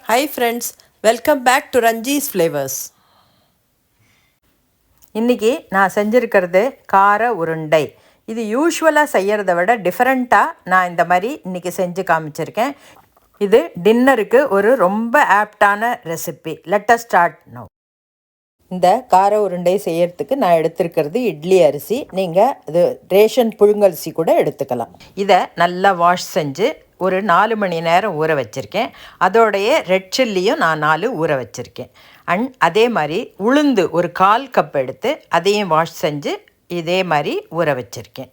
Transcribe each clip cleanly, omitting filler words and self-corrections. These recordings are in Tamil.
Hi friends, welcome back to Ranji's Flavors. இன்றைக்கி நான் செஞ்சுருக்கிறது கார உருண்டை. இது யூஷுவலாக செய்கிறத விட டிஃப்ரெண்ட்டாக நான் இந்த மாதிரி இன்றைக்கி செஞ்சு காமிச்சிருக்கேன். இது டின்னருக்கு ஒரு ரொம்ப ஆப்டான recipe. Let us start now. இந்த கார உருண்டை செய்யறதுக்கு நான் எடுத்துருக்கிறது இட்லி அரிசி. நீங்கள் இது ரேஷன் புழுங்கரிசி கூட எடுத்துக்கலாம். இதை நல்லா வாஷ் செஞ்சு ஒரு 4 மணி நேரம் ஊற வச்சுருக்கேன். அதோடைய ரெட் சில்லியும் நான் 4 ஊற வச்சுருக்கேன். அண்ட் அதே மாதிரி உளுந்து ஒரு 1/4 கப் எடுத்து அதையும் வாஷ் செஞ்சு இதே மாதிரி ஊற வச்சுருக்கேன்.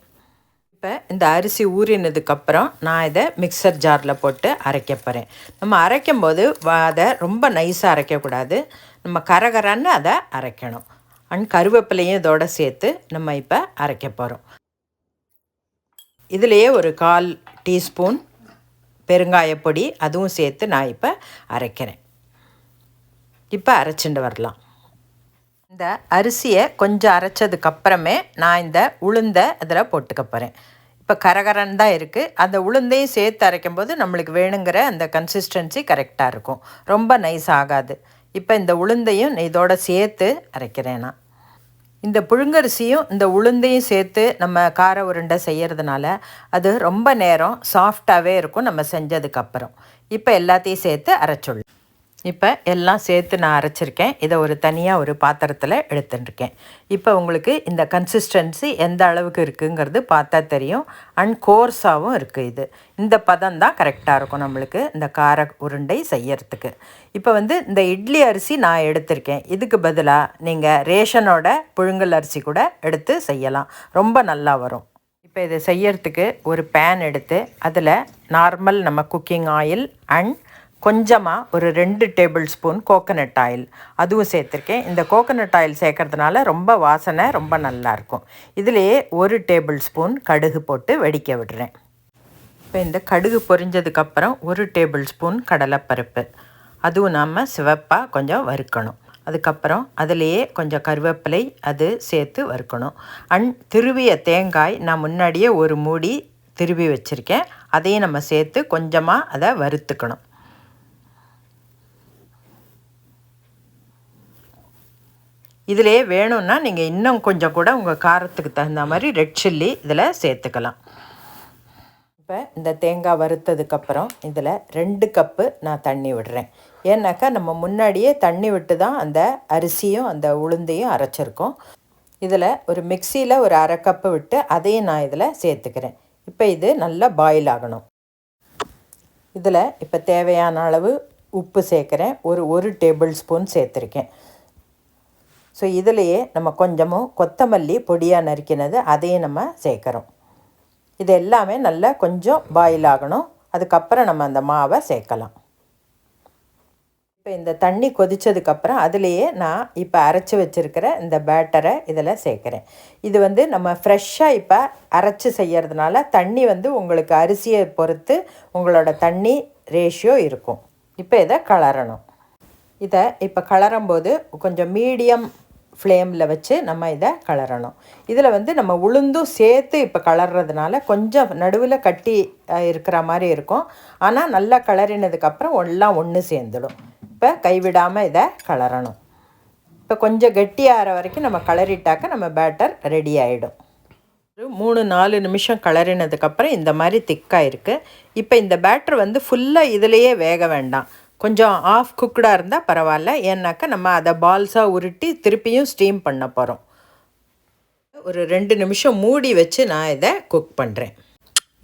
இப்போ இந்த அரிசி ஊறினதுக்கப்புறம் நான் இதை மிக்சர் ஜாரில் போட்டு அரைக்க போகிறேன். நம்ம அரைக்கும் போது அதை ரொம்ப நைஸாக அரைக்கக்கூடாது. நம்ம கரகரன்னு அதை அரைக்கணும். அண்ட் கருவேப்பிலையும் இதோடு சேர்த்து நம்ம இப்போ அரைக்க போகிறோம். இதிலையே ஒரு 1/4 டீஸ்பூன் பெருங்காயப்பொடி அதுவும் சேர்த்து நான் இப்போ அரைக்கிறேன். இப்போ அரைச்சிட்டு வரலாம். இந்த அரிசியை கொஞ்சம் அரைச்சதுக்கப்புறமே நான் இந்த உளுந்தை அதில் போட்டுக்க போகிறேன். இப்போ கரகரன் தான் இருக்குது. அந்த உளுந்தையும் சேர்த்து அரைக்கும்போது நம்மளுக்கு வேணுங்கிற அந்த கன்சிஸ்டன்சி கரெக்டாக இருக்கும். ரொம்ப நைஸ் ஆகாது. இப்போ இந்த உளுந்தையும் இதோட சேர்த்து அரைக்கிறேன் நான். இந்த புழுங்கரிசியும் இந்த உளுந்தையும் சேர்த்து நம்ம கார உருண்டை செய்கிறதுனால அது ரொம்ப நேரம் சாஃப்டாகவே இருக்கும் நம்ம செஞ்சதுக்கப்புறம். இப்போ எல்லாத்தையும் சேர்த்து அரைச்சுடலாம். இப்போ எல்லாம் சேர்த்து நான் அரைச்சிருக்கேன். இதை ஒரு தனியாக ஒரு பாத்திரத்தில் எடுத்துட்டுருக்கேன். இப்போ உங்களுக்கு இந்த கன்சிஸ்டன்சி எந்த அளவுக்கு இருக்குங்கிறது பார்த்தா தெரியும். அண்ட் கோர்ஸாகவும் இருக்குது. இந்த பதம் தான் கரெக்டாக இருக்கும் நம்மளுக்கு இந்த கார உருண்டை செய்யறதுக்கு. இப்போ இந்த இட்லி அரிசி நான் எடுத்திருக்கேன். இதுக்கு பதிலாக நீங்கள் ரேஷனோட புழுங்கல் அரிசி கூட எடுத்து செய்யலாம். ரொம்ப நல்லா வரும். இப்போ இதை செய்யறதுக்கு ஒரு பேன் எடுத்து அதில் நார்மல் நம்ம குக்கிங் ஆயில் அண்ட் கொஞ்சமாக ஒரு 2 டேபிள் ஸ்பூன் கோகோனட் ஆயில் அதுவும் சேர்த்துருக்கேன். இந்த கோகோனட் ஆயில் சேர்க்கறதுனால ரொம்ப வாசனை ரொம்ப நல்லாயிருக்கும். இதிலேயே 1 டேபிள் ஸ்பூன் கடுகு போட்டு வெடிக்க விடுறேன். இப்போ இந்த கடுகு பொரிஞ்சதுக்கப்புறம் 1 டேபிள் ஸ்பூன் கடலைப்பருப்பு அதுவும் நம்ம சிவப்பாக கொஞ்சம் வறுக்கணும். அதுக்கப்புறம் அதிலேயே கொஞ்சம் கருவேப்பிலை அது சேர்த்து வறுக்கணும். அண்ட் திருவிய தேங்காய் நான் முன்னாடியே ஒரு மூடி திருவி வச்சுருக்கேன். அதையும் நம்ம சேர்த்து கொஞ்சமாக அதை வறுத்துக்கணும். இதிலே வேணும்னா நீங்கள் இன்னும் கொஞ்சம் கூட உங்கள் காரத்துக்கு தகுந்த மாதிரி ரெட் சில்லி இதில் சேர்த்துக்கலாம். இப்போ இந்த தேங்காய் வறுத்ததுக்கப்புறம் இதில் 2 கப்பு நான் தண்ணி விடுறேன். ஏன்னாக்கா நம்ம முன்னாடியே தண்ணி விட்டு தான் அந்த அரிசியும் அந்த உளுந்தையும் அரைச்சிருக்கோம். இதில் ஒரு மிக்சியில் ஒரு 1/2 கப்பு விட்டு அதையும் நான் இதில் சேர்த்துக்கிறேன். இப்போ இது நல்லா பாயில் ஆகணும். இதில் இப்போ தேவையான அளவு உப்பு சேர்க்குறேன். ஒரு டேபிள் ஸ்பூன் சேர்த்துருக்கேன். ஸோ இதிலையே நம்ம கொஞ்சமும் கொத்தமல்லி பொடியாக நறுக்கினது அதையும் நம்ம சேர்க்குறோம். இது எல்லாமே நல்லா கொஞ்சம் பாயில் ஆகணும். அதுக்கப்புறம் நம்ம அந்த மாவை சேர்க்கலாம். இப்போ இந்த தண்ணி கொதித்ததுக்கப்புறம் அதிலையே நான் இப்போ அரைச்சி வச்சுருக்கிற இந்த பேட்டரை இதில் சேர்க்குறேன். இது நம்ம ஃப்ரெஷ்ஷாக இப்போ அரைச்சி செய்கிறதுனால தண்ணி உங்களுக்கு அரிசியை பொறுத்து உங்களோட தண்ணி ரேஷியோ இருக்கும். இப்போ இதை கலரணும். இதை இப்போ கலரும்போது கொஞ்சம் மீடியம் ஃப்ளேமில் வச்சு நம்ம இதை கலரணும். இதில் நம்ம உளுந்தும் சேர்த்து இப்போ கலர்றதுனால கொஞ்சம் நடுவில் கட்டி இருக்கிற மாதிரி இருக்கும். ஆனால் நல்லா கலரினதுக்கப்புறம் எல்லாம் ஒன்று சேர்ந்துடும். இப்போ கைவிடாமல் இதை கலரணும். இப்போ கொஞ்சம் கெட்டியாகிற வரைக்கும் நம்ம கலரிட்டாக்க நம்ம பேட்டர் ரெடி ஆகிடும். ஒரு 3-4 நிமிஷம் கலரினதுக்கப்புறம் இந்த மாதிரி திக்காக இருக்குது. இப்போ இந்த பேட்டர் ஃபுல்லாக இதிலையே வேக வேண்டாம். கொஞ்சம் ஆஃப் குக்குடாக இருந்தால் பரவாயில்ல. ஏன்னாக்கா நம்ம அதை பால்ஸாக உருட்டி திருப்பியும் ஸ்டீம் பண்ண போகிறோம். ஒரு 2 நிமிஷம் மூடி வச்சு நான் இதை குக் பண்ணுறேன்.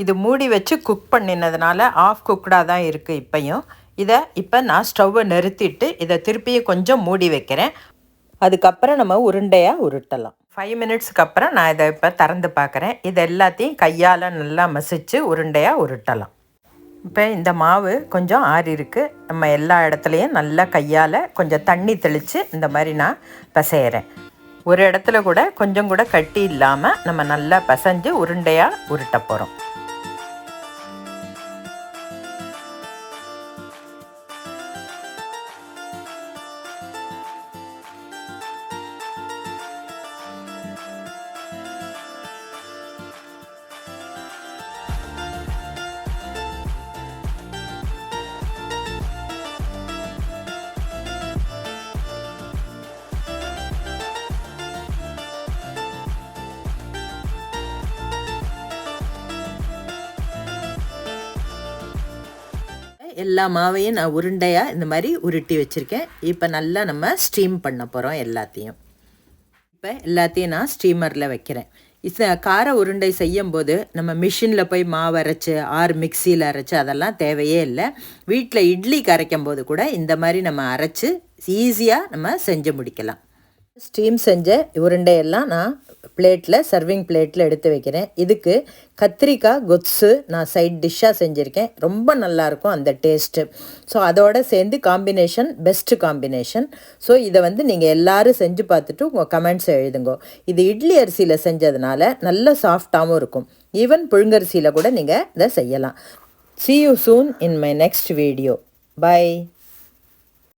இது மூடி வச்சு குக் பண்ணினதுனால ஆஃப் குக்குடாக தான் இருக்குது இப்பையும். இப்போ நான் ஸ்டவ்வை நிறுத்திட்டு இதை திருப்பியும் கொஞ்சம் மூடி வைக்கிறேன். அதுக்கப்புறம் நம்ம உருண்டையாக உருட்டலாம். 5 மினிட்ஸ்க்கு அப்புறம் நான் இதை இப்போ திறந்து பார்க்குறேன். இது எல்லாத்தையும் கையால் நல்லா மசித்து உருண்டையாக உருட்டலாம். இப்போ இந்த மாவு கொஞ்சம் ஆறி இருக்குது. நம்ம எல்லா இடத்துலையும் நல்லா கையால் கொஞ்சம் தண்ணி தெளித்து இந்த மாதிரி நான் பிசைகிறேன். ஒரு இடத்துல கூட கொஞ்சம் கூட கட்டி இல்லாமல் நம்ம நல்லா பிசைஞ்சு உருண்டையாக உருட்ட போகிறோம். எல்லா மாவையும் நான் உருண்டையாக இந்த மாதிரி உருட்டி வச்சுருக்கேன். இப்போ நல்லா நம்ம ஸ்டீம் பண்ண போகிறோம் எல்லாத்தையும். இப்போ எல்லாத்தையும் நான் ஸ்டீமரில் வைக்கிறேன். கார உருண்டை செய்யும்போது நம்ம மிஷினில் போய் மாவு அரைச்சி மிக்சியில் அரைச்சி அதெல்லாம் தேவையே இல்லை. வீட்டில் இட்லிக்கு அரைக்கும் போது கூட இந்த மாதிரி நம்ம அரைச்சி ஈஸியாக நம்ம செஞ்சு முடிக்கலாம். ஸ்டீம் செஞ்ச உருண்டையெல்லாம் நான் சர்விங் பிளேட்டில் எடுத்து வைக்கிறேன். இதுக்கு கத்திரிக்காய் கொத்ஸு நான் சைட் டிஷ்ஷாக செஞ்சுருக்கேன். ரொம்ப நல்லாயிருக்கும் அந்த டேஸ்ட்டு. ஸோ அதோடு சேர்ந்து காம்பினேஷன் பெஸ்ட்டு காம்பினேஷன். ஸோ இதை நீங்கள் எல்லோரும் செஞ்சு பார்த்துட்டு உங்கள் கமெண்ட்ஸ் எழுதுங்க. இது இட்லி அரிசியில் செஞ்சதுனால நல்ல சாஃப்டாகவும் இருக்கும். ஈவன் புழுங்கரிசியில் கூட நீங்கள் இதை செய்யலாம். See you soon in my next video. Bye.